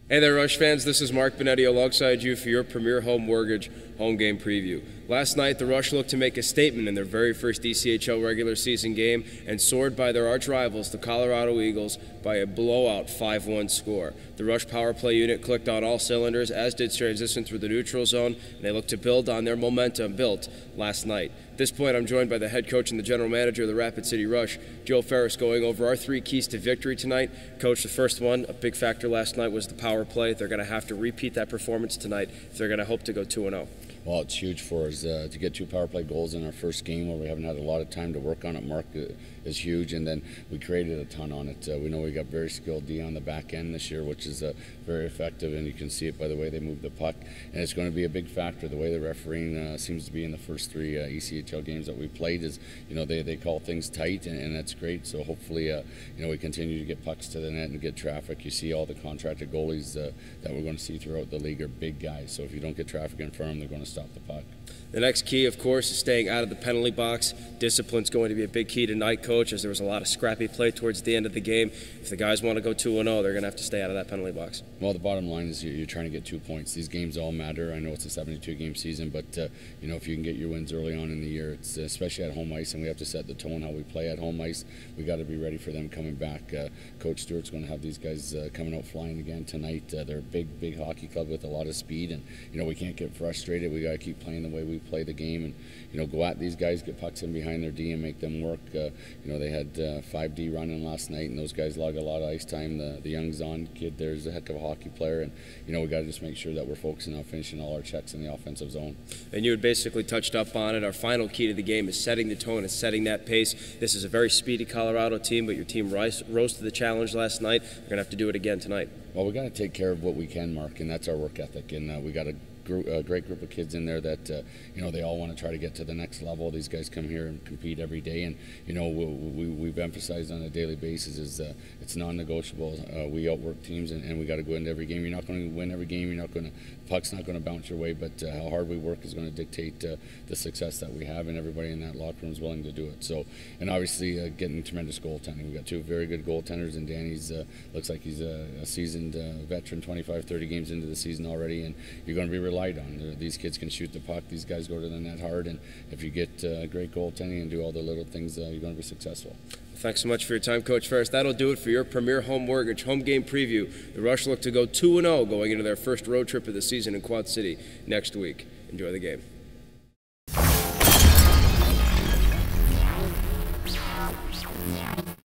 Hey there, Rush fans. This is Mark Benetti alongside you for your Premier Home Mortgage home game preview. Last night, the Rush looked to make a statement in their very first ECHL regular season game and soared by their arch rivals, the Colorado Eagles, by a blowout 5-1 score. The Rush power play unit clicked on all cylinders, as did transition through the neutral zone, and they looked to build on their momentum built last night. At this point, I'm joined by the head coach and the general manager of the Rapid City Rush, Joe Ferris, going over our 3 keys to victory tonight. Coach, the first one, a big factor last night, was the power play. They're going to have to repeat that performance tonight if they're going to hope to go 2-0. Well, it's huge for us to get 2 power play goals in our first game where we haven't had a lot of time to work on it. Mark is huge, and then we created a ton on it. We know we got very skilled D on the back end this year, which is very effective, and you can see it by the way they move the puck. And it's going to be a big factor. The way the refereeing seems to be in the first 3 ECHL games that we played is, they call things tight, and that's great. So hopefully, we continue to get pucks to the net and get traffic. You see all the contracted goalies that we're going to see throughout the league are big guys. So if you don't get traffic in front of them, they're going to stop the puck. The next key, of course, is staying out of the penalty box. Discipline's going to be a big key tonight, Coach, as there was a lot of scrappy play towards the end of the game. If the guys want to go 2-0, they're going to have to stay out of that penalty box. Well, the bottom line is you're trying to get 2 points. These games all matter. I know it's a 72-game season, but if you can get your wins early on in the year, it's especially at home ice, and we have to set the tone how we play at home ice. We got to be ready for them coming back. Coach Stewart's going to have these guys coming out flying again tonight. They're a big hockey club with a lot of speed, and we can't get frustrated. We got to keep playing the way we play the game, and go at these guys, get pucks in behind their D and make them work. They had 5D running last night, and those guys log a lot of ice time. The young Zahn kid there's a heck of a hockey player, and we got to just make sure that we're focusing on finishing all our checks in the offensive zone. And you had basically touched up on it. Our final key to the game is setting the tone and setting that pace. This is a very speedy Colorado team, but your team rose to the challenge last night. You're going to have to do it again tonight. Well, we got to take care of what we can, Mark, and that's our work ethic, and we got a great group of kids in there that they all want to try to get to the next level. These guys come here and compete every day, and we've emphasized on a daily basis is it's non-negotiable. We outwork teams, and we got to go into every game. You're not going to win every game. Puck's not going to bounce your way, but how hard we work is going to dictate the success that we have, and everybody in that locker room is willing to do it. So, and obviously getting tremendous goaltending. We got 2 very good goaltenders, and Danny's looks like he's a seasoned veteran, 25-30 games into the season already, and you're going to be relied on. These kids can shoot the puck. These guys go to the net hard, and if you get great goaltending and do all the little things, you're going to be successful. Thanks so much for your time, Coach Ferris. That'll do it for your Premier Home Mortgage home game preview. The Rush look to go 2-0 going into their first road trip of the season in Quad City next week. Enjoy the game.